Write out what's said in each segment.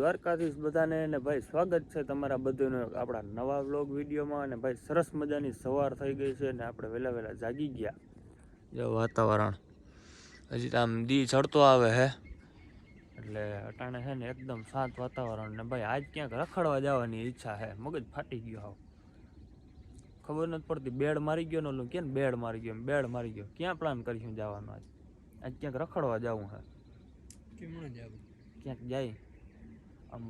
દ્વારકાધીશ બધાને ને ભાઈ સ્વાગત છે તમારા બધાનું આપણા નવા વ્લોગ વિડીયોમાં. અને ભાઈ સરસ મજાની સવાર થઈ ગઈ છે ને આપણે વહેલા વહેલા જાગી ગયા. જો વાતાવરણ હજી તો આમ દી ચડતો આવે હે એટલે અટાણે છે ને એકદમ શાંત વાતાવરણ. ને ભાઈ આજ ક્યાંક રખડવા જવાની ઈચ્છા છે, મગજ ફાટી ગયો હાવ, ખબર નથી પડતી. બેડ મારી ગયો ને ઓલું કે ને બેડ મારી ગયો, બેડ મારી ગયો. ક્યાં પ્લાન કરીશું જવાનો? આજ ક્યાંક રખડવા જવું હે. ક્યાંક જાય આમ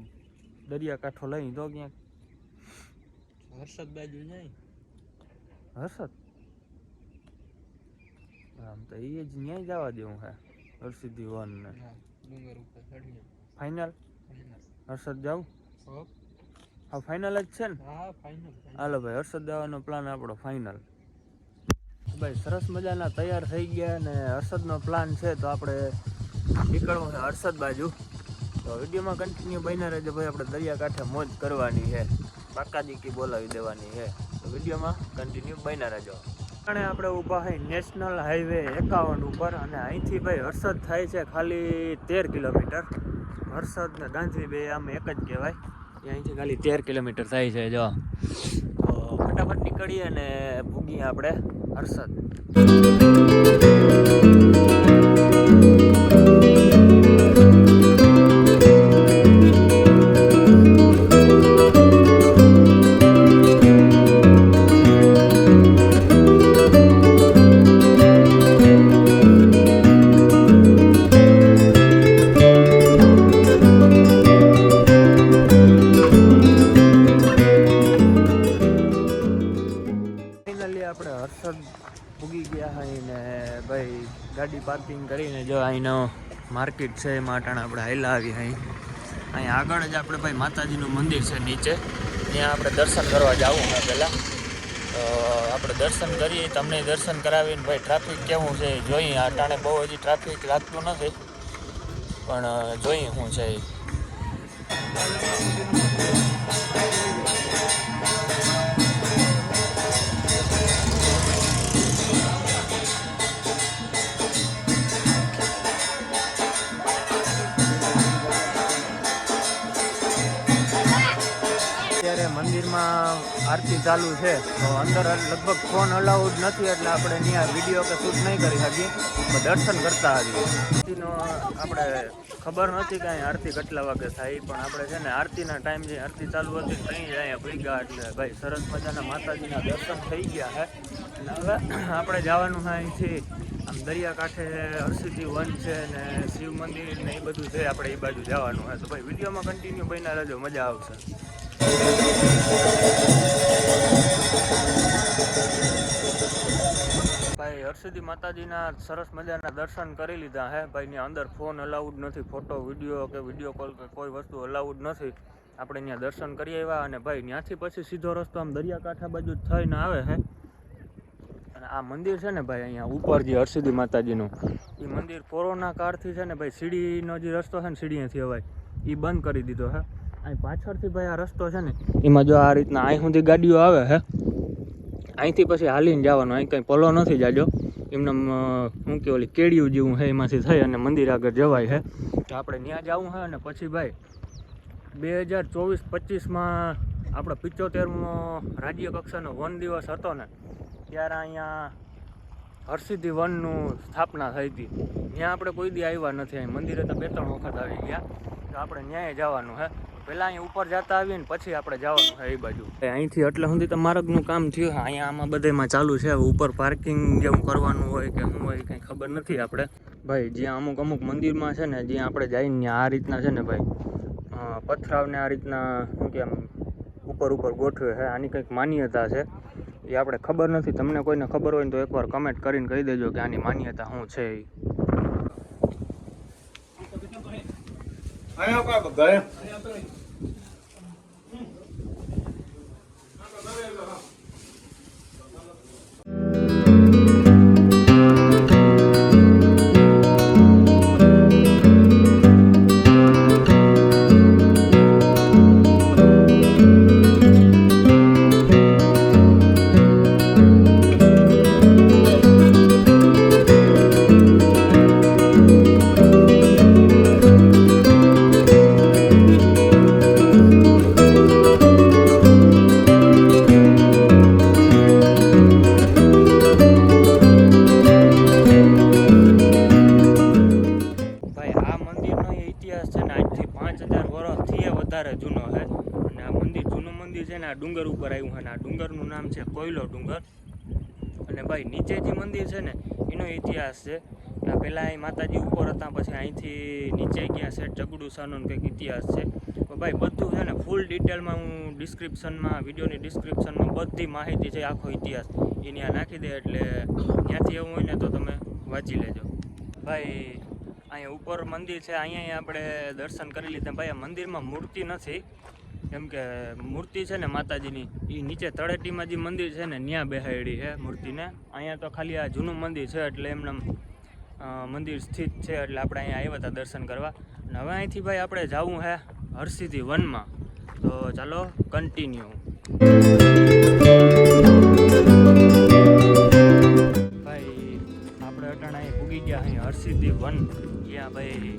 દરિયા કાંઠો લઈ તો ક્યાંક હર્ષદ બાજુ જાય. હર્ષદ આમ તો એ જ ન્યાય જવા દેવું હે. હર્ષિદી વન ને ડુંગર ઉપર ચડીએ. ફાઇનલ હર્ષદ જાવ? હા ફાઇનલ જ છે ને? હા ફાઇનલ. હાલો ભાઈ હર્ષદ જવાનો પ્લાન આપણો ફાઇનલ. ભાઈ સરસ મજાના તૈયાર થઈ ગયા ને હર્ષદનો પ્લાન છે તો આપણે નીકળવું છે હર્ષદ બાજુ. તો વિડીયોમાં કન્ટિન્યુ બન્યા રહેજો ભાઈ. આપણે દરિયા કાંઠે મોજ કરવાની છે, બાકાજી બોલાવી દેવાની છે. તો વિડીયોમાં કન્ટિન્યુ બન્યા રહેજો. અને આપણે ઊભા છે નેશનલ હાઈવે 51 ઉપર અને અહીંથી ભાઈ હર્ષદ થાય છે ખાલી 13 કિલોમીટર. હર્ષદ ને ગાંધી બે આમ એક જ કહેવાય. અહીંથી ખાલી 13 કિલોમીટર થાય છે. જો તો ફટાફટ નીકળીએ અને ભૂગીએ આપણે હર્ષદ. આપણે હર્ષદ પૂગી ગયા હોય ને ભાઈ ગાડી પાર્કિંગ કરીને જો અહીંનો માર્કેટ છે એમાં અટાણે આપણે હાઈલા આવી અહીં. અહીંયા આગળ જ આપણે ભાઈ માતાજીનું મંદિર છે નીચે, ત્યાં આપણે દર્શન કરવા જવું હોય પહેલાં. તો આપણે દર્શન કરીએ, તમને દર્શન કરાવીને ભાઈ ટ્રાફિક કેવું છે જોઈએ. અટાણે બહુ હજી ટ્રાફિક લાગતું નથી પણ જોઈએ શું છે એ. મંદિરમાં આરતી ચાલુ છે તો અંદર લગભગ ફોન અલાઉડ નથી એટલે આપણે ત્યાં વિડીયો કે શૂટ નહીં કરી શકીએ. તો દર્શન કરતા આવીએ. આરતીનો આપણે ખબર નથી કે અહીં આરતી કેટલા વાગે થાય, પણ આપણે છે ને આરતીના ટાઈમ જે આરતી ચાલુ હતી ત્યાં જ અહીંયા ભૂગ્યા. એટલે ભાઈ સરસ મજાના માતાજીના દર્શન થઈ ગયા છે. અને હવે આપણે જવાનું છે અહીંથી આમ દરિયા કાંઠે હર્ષિદી વન છે ને શિવ મંદિર ને એ બધું છે, આપણે એ બાજુ જવાનું હોય. તો ભાઈ વિડીયોમાં કન્ટિન્યુ બન્યા રહેજો, મજા આવશે. ભાઈ હર્ષિદી માતાજીના સરસ મજાના દર્શન કરી લીધા હે ભાઈ. ત્યાં અંદર ફોન અલાઉડ નથી, ફોટો વિડીયો કે વિડીયો કોલ કે કોઈ વસ્તુ અલાઉડ નથી. આપણે ત્યાં દર્શન કરી આવ્યા અને ભાઈ ત્યાંથી પછી સીધો રસ્તો આમ દરિયાકાંઠા બાજુ થઈને આવે છે. અને આ મંદિર છે ને ભાઈ અહીંયા ઉપર જે હર્ષિદી માતાજીનું એ મંદિર કોરોના કાળથી છે ને ભાઈ સીડીનો જે રસ્તો છે ને સીડીએથી અવાય એ બંધ કરી દીધો છે. અહીં પાછળથી ભાઈ આ રસ્તો છે ને એમાં જો આ રીતના અહીં સુધી ગાડીઓ આવે છે, અહીંથી પછી હાલીને જવાનું. અહીં કંઈ પલો નથી જાજો, એમને શું કે ઓલી કેડિયું જેવું છે એમાંથી થઈ અને મંદિર આગળ જવાય છે. તો આપણે ત્યાં જવું છે. અને પછી ભાઈ 2024-25માં આપણો 75મો રાજ્ય કક્ષાનો વન દિવસ હતો ને ત્યારે અહીંયા હર્ષિદી વનનું સ્થાપના થઈ હતી. ત્યાં આપણે કોઈ દી આવ્યા નથી. અહીં મંદિરે તો 2-3 વખત આવી ગયા. તો આપણે ન્યાય જવાનું છે. પહેલાં અહીં ઉપર જતા આવીએ ને પછી આપણે જવાનું છે એ બાજુ. અહીંથી એટલે સુધી તો માર્ગનું કામ થયું. અહીંયા આમાં બધામાં ચાલુ છે. ઉપર પાર્કિંગ જેવું કરવાનું હોય કે શું હોય કંઈ ખબર નથી આપણે. ભાઈ જ્યાં અમુક મંદિરમાં છે ને જ્યાં આપણે જઈને ત્યાં આ રીતના છે ને ભાઈ પથરાવને આ રીતના શું કે આમ ઉપર ગોઠવે છે. આની કંઈક માન્યતા છે, એ આપણે ખબર નથી. તમને કોઈને ખબર હોય ને તો એકવાર કમેન્ટ કરીને કહી દેજો કે આની માન્યતા શું છે એ. વધારે જૂનો છે અને આ મંદિર જૂનું મંદિર છે ને આ ડુંગર ઉપર આવ્યું છે અને આ ડુંગરનું નામ છે કોયલો ડુંગર. અને ભાઈ નીચે જે મંદિર છે ને એનો ઇતિહાસ છે કે પહેલાં અહીં માતાજી ઉપર હતા, પછી અહીંથી નીચે ગયા છે જગડું સાનો કંઈક ઇતિહાસ છે. તો ભાઈ બધું છે ને ફૂલ ડિટેલમાં હું ડિસ્ક્રિપ્શનમાં, વિડીયોની ડિસ્ક્રિપ્શનમાં બધી માહિતી છે, આખો ઇતિહાસ એ ત્યાં નાખી દે, એટલે ત્યાંથી એવું હોય ને તો તમે વાંચી લેજો. ભાઈ અહીંયા ઉપર મંદિર છે, અહીંયા આપણે દર્શન કરી લીધા. ભાઈ આ મંદિરમાં મૂર્તિ નથી, કેમ કે મૂર્તિ છે ને માતાજીની એ નીચે તળેટીમાં જે મંદિર છે ને ત્યાં બેહાડી છે મૂર્તિને. અહીંયા તો ખાલી આ જૂનું મંદિર છે એટલે એમને મંદિર સ્થિત છે, એટલે આપણે અહીંયા આવ્યા હતા દર્શન કરવા. અને હવે અહીંથી ભાઈ આપણે જવું છે હરસિદ્ધિ વનમાં, તો ચાલો કન્ટિન્યુ. ભાઈ આપણે અટાણા અહીં પૂગી ગયા અહીં હરસિદ્ધિ વન, જ્યાં ભાઈ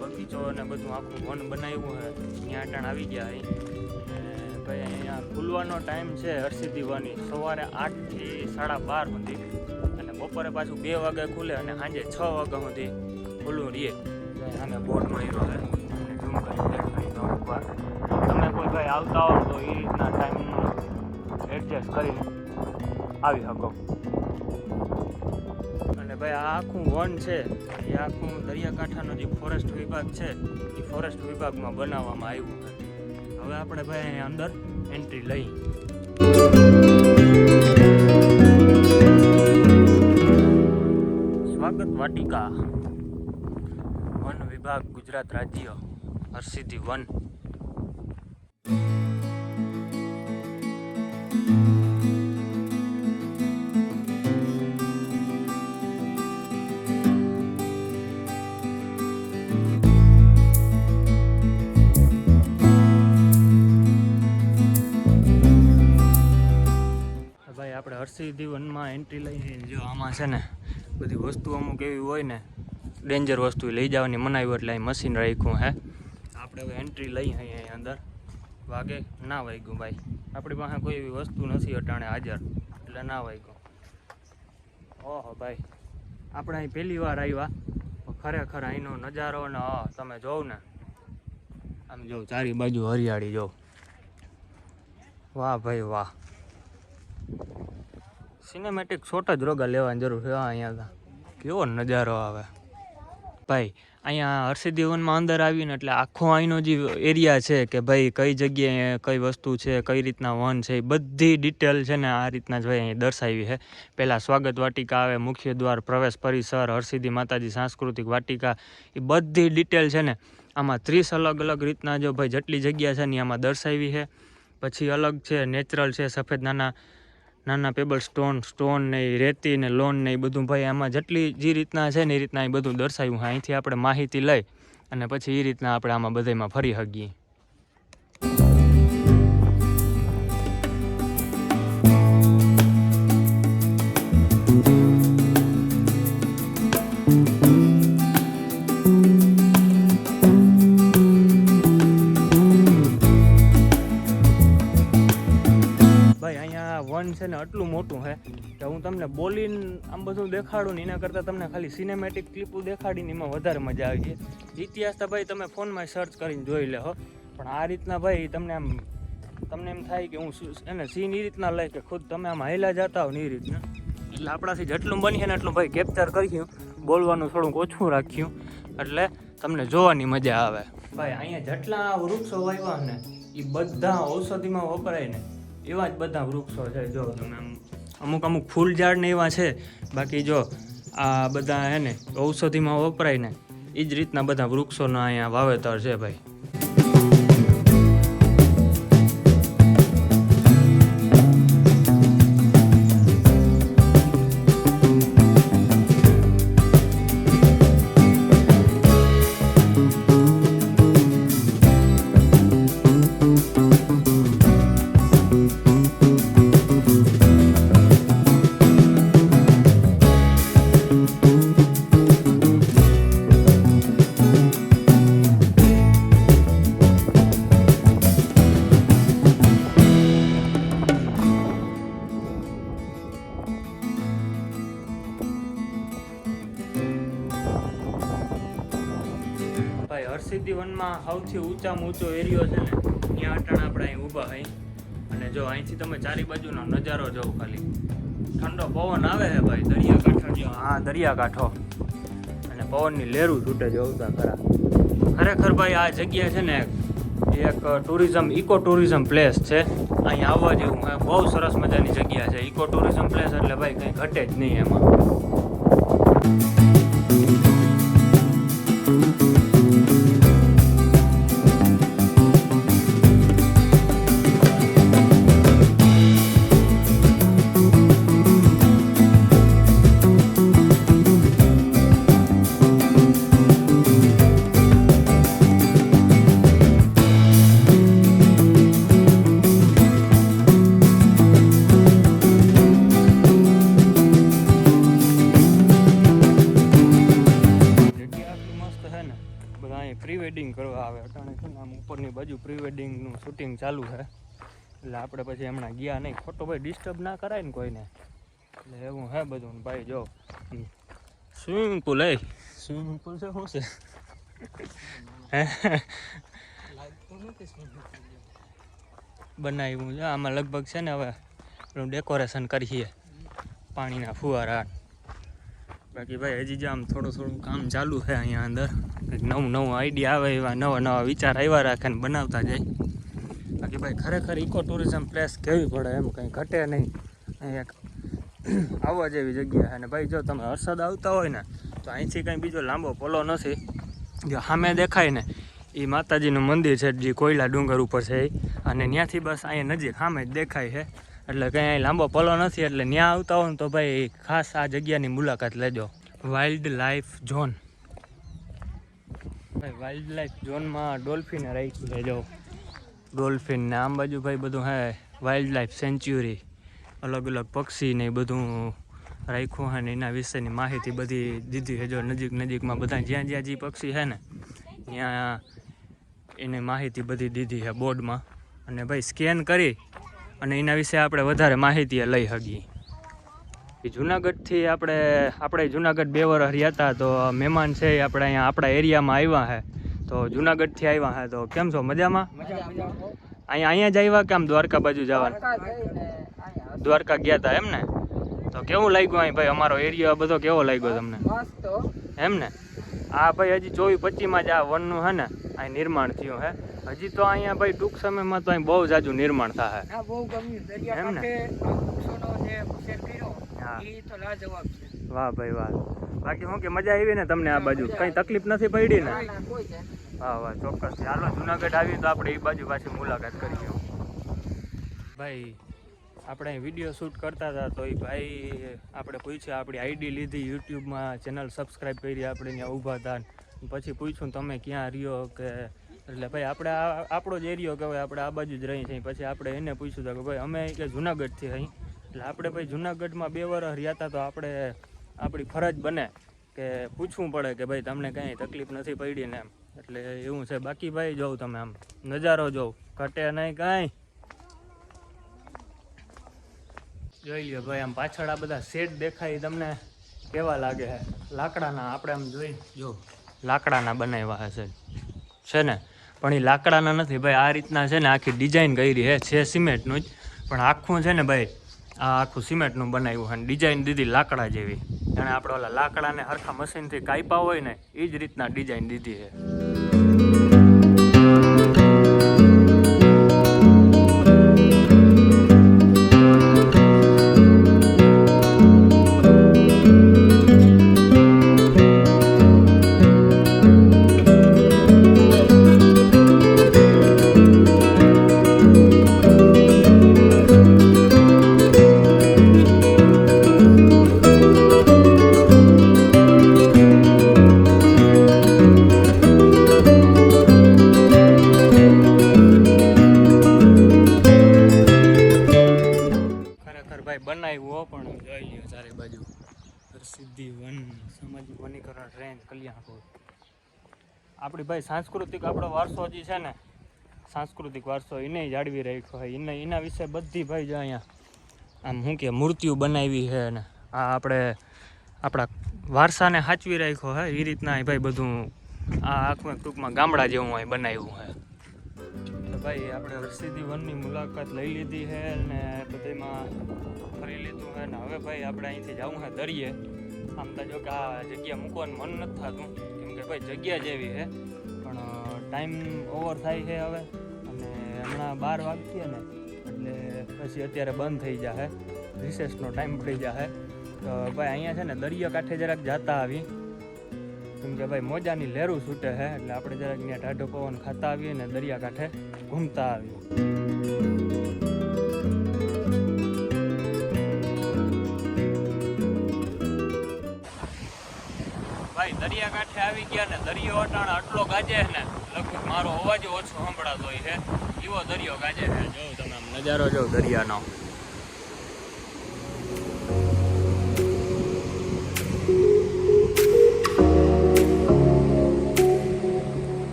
બગીચો અને બધું આખું વન બનાવ્યું છે, ત્યાં અટાણ આવી ગયા અહીં. અને ભાઈ અહીંયા ખુલવાનો ટાઈમ છે હરસિદ્ધિ વનની સવારે 8 થી 12:30 સુધી, અને બપોરે પાછું 2 વાગે ખુલે અને સાંજે 6 વાગ્યા સુધી ખુલ્લું રહીએ. સામે બોર્ડ મળ્યો છે, ઝૂમ કરી દેખાય ઉપર. તમે કોઈ ભાઈ આવતા હો તો એ રીતના ટાઈમનું એડજસ્ટ કરીને આવી શકો. અને ભાઈ આ આખું વન છે એ આખું દરિયાકાંઠાનો જે ફોરેસ્ટ વિભાગ છે એ ફોરેસ્ટ વિભાગમાં બનાવવામાં આવ્યું છે. હવે આપણે ભાઈ અહીંયા અંદર એન્ટ્રી લઈ. સ્વાગત વાટિકા, વન વિભાગ, ગુજરાત રાજ્ય, હરસિદ્ધિ વન. ભાઈ આપણે હરસિદ્ધિ વનમાં એન્ટ્રી લઈને જો આમાં છે ને બધી વસ્તુ અમુક એવી હોય ને ડેન્જર વસ્તુ લઈ જવાની મનાવી, એટલે અહીં મશીન રાખ્યું હે. આપણે હવે એન્ટ્રી લઈ અહીંયા અંદર. વાગે ના વાગ્યું ભાઈ, આપણી પાસે કોઈ એવી વસ્તુ નથી અટાણે હાજર, એટલે ના વાગ્યું. ઓહો ભાઈ આપણે અહીં પહેલી વાર આવ્યા, ખરેખર અહીંનો નજારો ને તમે જોવ ને, આમ જો ચારી બાજુ હરિયાળી જો, વાહ ભાઈ વાહ. સિનેમેટિક શોટ જ રોગા લેવાની જરૂર છે. અહીંયા કેવો નજારો આવે ભાઈ. અહીંયા હરસિદ્ધિ વનમાં અંદર આવીને એટલે આખો અહીંનો જે એરિયા છે કે ભાઈ કઈ જગ્યાએ કઈ વસ્તુ છે, કઈ રીતના વન છે, એ બધી ડિટેલ છે ને આ રીતના જ ભાઈ અહીં દર્શાવી છે. પહેલાં સ્વાગત વાટિકા આવે, મુખ્ય દ્વાર, પ્રવેશ પરિસર, હરસિદ્ધિ માતાજી સાંસ્કૃતિક વાટિકા, એ બધી ડિટેલ છે ને આમાં 30 અલગ અલગ રીતના જો ભાઈ જેટલી જગ્યા છે ને આમાં દર્શાવી છે. પછી અલગ છે નેચરલ છે, સફેદ નાના પેબલ સ્ટોન ને રેતી ને લોન ને એ બધું ભાઈ આમાં જેટલી જે રીતના છે ને એ રીતના એ બધું દર્શાવ્યું છે. અહીંથી આપણે માહિતી લઈ અને પછી એ રીતના આપણે આમાં બધામાં ફરી શકીએ. વન છે ને આટલું મોટું છે કે હું તમને બોલીને આમ બધું દેખાડું ને એના કરતાં તમને ખાલી સિનેમેટિક ક્લિપો દેખાડીને એમાં વધારે મજા આવી છે. ઇતિહાસ તો ભાઈ તમે ફોનમાં સર્ચ કરીને જોઈ લે હો, પણ આ રીતના ભાઈ તમને એમ થાય કે હું એને સીન એ રીતના લઈ કે ખુદ તમે આમ હાઈલા જતા હો ને એ રીતના. એટલે આપણાથી જેટલું બનીએ ને એટલું ભાઈ કેપ્ચર કર્યું, બોલવાનું થોડુંક ઓછું રાખ્યું, એટલે તમને જોવાની મજા આવે. ભાઈ અહીંયા જેટલા વૃક્ષો વાવ્યા ને એ બધા ઔષધિમાં વપરાય ને એવા જ બધા વૃક્ષો છે. જો તમે અમુક ફૂલ ઝાડ ને એવા છે, બાકી જો આ બધા હે ને ઔષધિમાં વપરાય ને એ જ રીતના બધા વૃક્ષોના અહીંયા વાવેતર છે ભાઈ. હરસિદ્ધિ વનમાં સૌથી ઊંચામાં ઊંચો એરિયો છે ને ત્યાં અટાણે આપણે અહીં ઊભા અહીં અને જો અહીંથી તમે ચારે બાજુનો નજારો જોવો ખાલી ઠંડો પવન આવે છે ભાઈ દરિયાકાંઠો જો હા દરિયાકાંઠો અને પવનની લહેરું છૂટે જોવતા ખરા ખરેખર ભાઈ આ જગ્યા છે ને એક ટુરિઝમ ઇકો ટુરિઝમ પ્લેસ છે અહીં આવવા જેવું બહુ સરસ મજાની જગ્યા છે ઇકો ટુરિઝમ પ્લેસ એટલે ભાઈ કંઈ ઘટે જ નહીં એમાં પ્રી વેડિંગ કરવા આવે અટાણે છે ને આમ ઉપરની બાજુ પ્રી વેડિંગનું શૂટિંગ ચાલુ છે એટલે આપણે પછી હમણાં ગયા નહીં ખોટો ભાઈ ડિસ્ટર્બ ના કરાય ને કોઈને એટલે એવું હે બધું ભાઈ જો સ્વિમિંગ પુલ સ્વિમિંગ પુલ છે શું છે બનાવ્યું છે આમાં લગભગ છે ને હવે ડેકોરેશન કરીએ પાણીના ફુવારા બાકી ભાઈ હજી જ આમ થોડું કામ ચાલુ છે અહીંયા અંદર કંઈક નવું આઈડિયા આવે એવા નવા વિચાર આવ્યા રાખે ને બનાવતા જાય બાકી ભાઈ ખરેખર ઇકો ટુરિઝમ પ્લેસ કેવી પડે એમ કંઈ ઘટે નહીં એક આવવા જેવી જગ્યા છે અને ભાઈ જો તમે હર્ષદ આવતા હોય ને તો અહીંથી કંઈ બીજો લાંબો પોલો નથી જો સામે દેખાય ને એ માતાજીનું મંદિર છે જે કોયલા ડુંગર ઉપર છે અને ત્યાંથી બસ અહીંયા નજીક સામે જ દેખાય છે એટલે કંઈ અહીં લાંબો પલો નથી એટલે ત્યાં આવતા હોય ને તો ભાઈ ખાસ આ જગ્યાની મુલાકાત લેજો વાઇલ્ડ લાઈફ ઝોન ભાઈ વાઇલ્ડ લાઈફ ઝોનમાં ડોલ્ફિને રાખ્યું છે જો ડોલ્ફિન ને આમ બાજુ ભાઈ બધું હે વાઇલ્ડ લાઈફ સેન્ચ્યુરી અલગ અલગ પક્ષી ને બધું રાખ્યું છે ને એના વિશેની માહિતી બધી દીધી છે જો નજીકમાં બધા જ્યાં જે પક્ષી છે ને ત્યાં એની માહિતી બધી દીધી છે બોર્ડમાં અને ભાઈ સ્કેન કરી અને એના વિશે આપણે વધારે માહિતી લઈ શકીએ જુનાગઢથી આપણે જુનાગઢ 2 વર્ષ રહ્યા હતા તો મહેમાન છે આપણે અહીંયા આપણા એરિયામાં આવ્યા છે તો જુનાગઢથી આવ્યા છે તો કેમ છો મજામાં અહીંયા જ આવ્યા કે આમ દ્વારકા બાજુ જવાનું દ્વારકા ગયા હતા એમ ને તો કેવું લાગ્યું અહીં ભાઈ અમારો એરિયા બધો કેવો લાગ્યો તમને એમ ને આ ભાઈ હજી 24-25માં જ આ વનનું છે ને અહીં નિર્માણ થયું હે હજી તો અહીંયા ભાઈ ટૂંક સમયમાં તો અહીં બહુ જાજુ નિર્માણ થાય એમ ને વાહ ભાઈ વાહ બાકી શું કે મજા આવી ને તમને આ બાજુ કઈ તકલીફ નથી પડી ને વાહ ચોક્કસ ચાલો જુનાગઢ આવી તો આપણે એ બાજુ પાછી મુલાકાત કરીએ ભાઈ આપણે અહીં વિડીયો શૂટ કરતા હતા તો એ ભાઈ આપણે પૂછ્યું આપણી આઈડી લીધી યુટ્યુબમાં ચેનલ સબસ્ક્રાઈબ કરી આપણે ત્યાં ઊભા હતા પછી પૂછ્યું તમે ક્યાં રહ્યો કે એટલે ભાઈ આપણે આપણો જ એરિયો કહેવાય આપણે આ બાજુ જ રહી છીએ પછી આપણે એને પૂછ્યું હતું કે ભાઈ અમે કે જુનાગઢથી અહીં એટલે આપણે ભાઈ જુનાગઢમાં 2 વર્ષ રહ્યા હતા તો આપણે આપણી ફરજ બને કે પૂછવું પડે કે ભાઈ તમને કાંઈ તકલીફ નથી પડી ને એમ એટલે એવું છે બાકી ભાઈ જોઉં તમે આમ નજારો જોઉં ઘટે નહીં કાંઈ જોઈ લ્યો ભાઈ આમ પાછળ આ બધા શેડ દેખાય તમને કેવા લાગે છે લાકડાના આપણે આમ જોઈ જો લાકડાના બનાવ્યા છે ને પણ એ લાકડાના નથી ભાઈ આ રીતના છે ને આખી ડિઝાઇન કરી છે સિમેન્ટનું જ પણ આખું છે ને ભાઈ આ આખું સિમેન્ટનું બનાવ્યું છે અને ડિઝાઇન દીધી લાકડા જેવી અને આપણે ઓલા લાકડાને હરખા મશીનથી કાપ્યા હોય ને એ જ રીતના ડિઝાઇન દીધી છે બનાવ્યો પણ જોઈ લ્યો ચારે બાજુ હરસિદ્ધિ વન સામાજિક વનીકરણ ટ્રેન કલ્યાણપુર આપણી ભાઈ સાંસ્કૃતિક આપણો વારસો જે છે ને સાંસ્કૃતિક વારસો એને જાળવી રાખ્યો હોય એના વિશે બધી ભાઈ જો અહીંયા આમ શું કે મૂર્તિઓ બનાવી છે ને આ આપણે આપણા વારસાને સાચવી રાખ્યો હોય એ રીતના ભાઈ બધું આ આખું ટૂંકમાં ગામડા જેવું અહીં બનાવ્યું છે. તો ભાઈ આપણે હરસિદ્ધિ વનની મુલાકાત લઈ લીધી છે ને બધામાં ફરી લીધું છે ને હવે ભાઈ આપણે અહીંથી જવું છે દરિયે. આમ તો જો કે આ જગ્યા મૂકવાનું મન નથી થતું કેમ કે ભાઈ જગ્યા જેવી છે પણ ટાઈમ ઓવર થાય છે હવે અને હમણાં 12 વાગ્યા ને એટલે પછી અત્યારે બંધ થઈ જશે, રિસેસનો ટાઈમ પડી જશે. તો ભાઈ અહીંયા છે ને દરિયા કાંઠે જરાક જતા આવી કેમ કે ભાઈ મોજાની લહેરું છૂટે છે એટલે આપણે જરાક ત્યાં ટાઢો પવન ખાતા આવીએ ને દરિયા કાંઠે ઘૂમતા આવીએ. ભાઈ દરિયા કાંઠે આવી ગયા ને દરિયો અટાણ આટલો ગાજે છે ને લગભગ મારો અવાજ ઓછો સંભળાતો હોય છે એવો દરિયો ગાજે છે. જોઉં તમે આમ નજારો જોઉં દરિયાનો.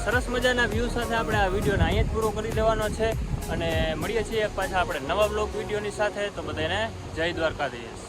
સરસ મજાના વ્યૂ સાથે આપણે આ વિડીયોને અહીંયા જ પૂરો કરી દેવાનો છે અને મળીએ છીએ પાછા આપણે નવા બ્લોગ વિડીયોની સાથે. તો બધાને જય દ્વારકાધીશ.